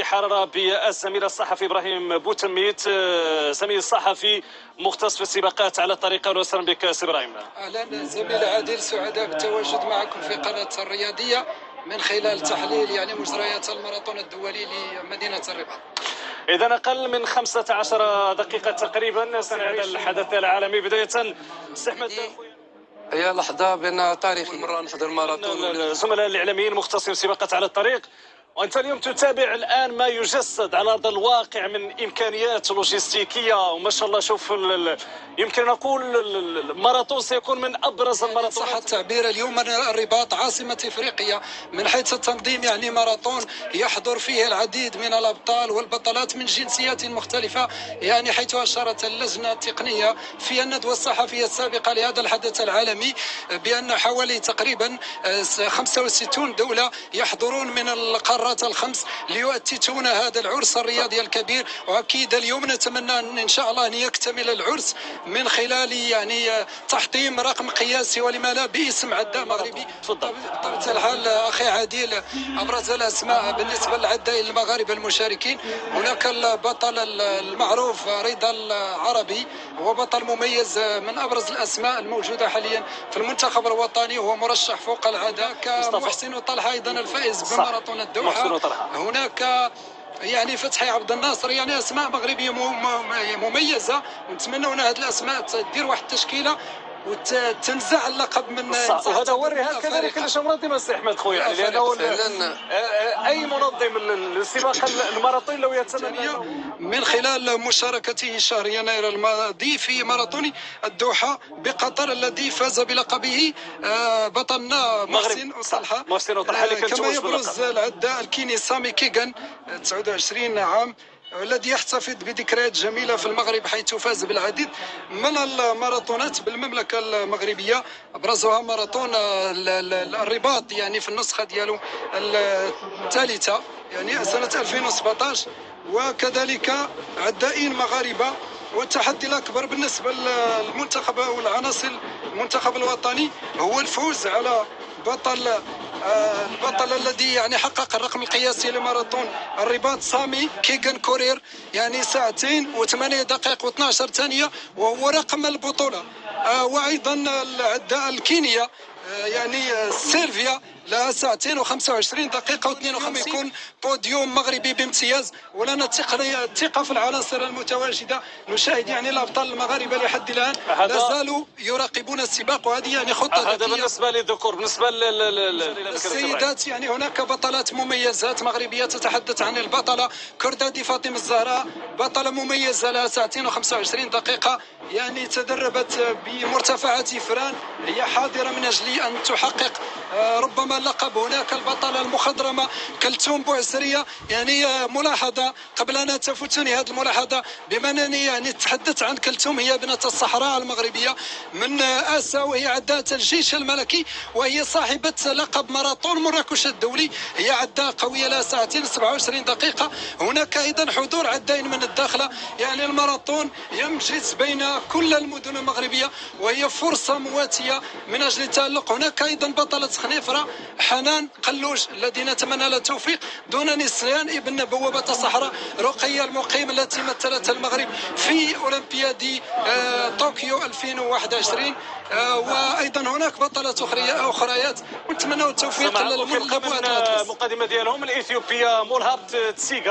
بحرارة بالزميل الصحفي إبراهيم بوتميت، زميل صحفي مختص في السباقات على الطريق. أهلا وسهلا بك سي إبراهيم. أهلا زميل عادل، سعداء بالتواجد معكم في قناة الرياضية من خلال تحليل مجريات الماراثون الدولي لمدينة الرباط. إذا أقل من 15 دقيقة تقريبا سنعيش الحدث العالمي. بداية سي أحمد، هي لحظة بأن تاريخي مرة نحضر ماراثون. الزملاء الإعلاميين مختصين في سباقات على الطريق، وأنت اليوم تتابع الآن ما يجسد على أرض الواقع من إمكانيات لوجستيكية، وما شاء الله. شوف يمكن نقول الماراثون سيكون من أبرز الماراثونات. صح التعبير. اليوم الرباط عاصمة إفريقيا من حيث التنظيم، ماراثون يحضر فيه العديد من الأبطال والبطلات من جنسيات مختلفة، حيث أشارت اللجنة التقنية في الندوة الصحفية السابقة لهذا الحدث العالمي بأن حوالي تقريبا 65 دولة يحضرون من القارات الخمس ليؤتتون هذا العرس الرياضي الكبير. واكيد اليوم نتمنى ان شاء الله ان يكتمل العرس من خلال تحطيم رقم قياسي ولما لا باسم عداء مغربي. بطبيعة الحال اخي عادل، ابرز الاسماء بالنسبه للعدائين المغاربه المشاركين، هناك البطل المعروف رضا العربي، هو بطل مميز من ابرز الاسماء الموجوده حاليا في المنتخب الوطني، وهو مرشح فوق العاده. محسن طلحه ايضا الفائز بماراثون الدوحه. هناك فتحي عبد الناصر، اسماء مغربيه مميزه، ونتمنى ان هذه الاسماء تدير واحد التشكيله وتنزع اللقب من وهذا هو الرهان كذلك ليش منظم السي احمد خويا، لانه اي منظم للسباق الماراثون لو يتمنى من خلال مشاركته شهر يناير الماضي في ماراثون الدوحه بقطر الذي فاز بلقبه بطلنا محسن طلحه. كما يبرز العداء الكيني سامي كيغان 29 عام الذي يحتفظ بذكريات جميلة في المغرب، حيث فاز بالعديد من الماراثونات بالمملكة المغربية، أبرزها ماراثون الرباط في النسخة ديالو الثالثة سنة 2017. وكذلك عدائين مغاربة. والتحدي الأكبر بالنسبة للمنتخب أو العناصر المنتخب الوطني هو الفوز على البطل الذي حقق الرقم القياسي لماراثون الرباط، سامي كيغان كورير، ساعتين و8 دقائق و12 ثانية، وهو رقم البطولة. وأيضا العداء الكينيا سيلفيا لها ساعتين و25 دقيقة و52. يكون بوديوم مغربي بامتياز، ولنا الثقة في العناصر المتواجدة. نشاهد الأبطال المغاربة لحد الآن لا زالوا يراقبون السباق، وهذه خطة هذا بالنسبة للذكور. بالنسبة للسيدات هناك بطلات مميزات مغربية. تتحدث عن البطلة كردادي فاطمة الزهراء، بطلة مميزة لها ساعتين و25 دقيقة، تدربت بمرتفعات فران، هي حاضرة من أجل أن تحقق ربما اللقب. هناك البطلة المخضرمة كلثوم بوعسرية، ملاحظة قبل أن تفوتني هذه الملاحظة، بما أنني تحدثت عن كلثوم، هي ابنة الصحراء المغربية من آسا، وهي عداءة الجيش الملكي، وهي صاحبة لقب ماراثون مراكش الدولي. هي عداء قوية لها ساعتين 27 دقيقة. هناك أيضا حضور عدائين من الداخلة، الماراثون يمجز بين كل المدن المغربية، وهي فرصة مواتية من أجل التألق. هناك أيضا بطلة خنيفرة حنان قلوج الذي نتمنى لها التوفيق، دون نسيان ابن بوابة الصحراء رقية المقيم التي مثلت المغرب في أولمبياد طوكيو 2021. وأيضا هناك بطلة أخريات، ونتمنى التوفيق للمقدمة ديالهم الإثيوبية مولهاب تسيغا.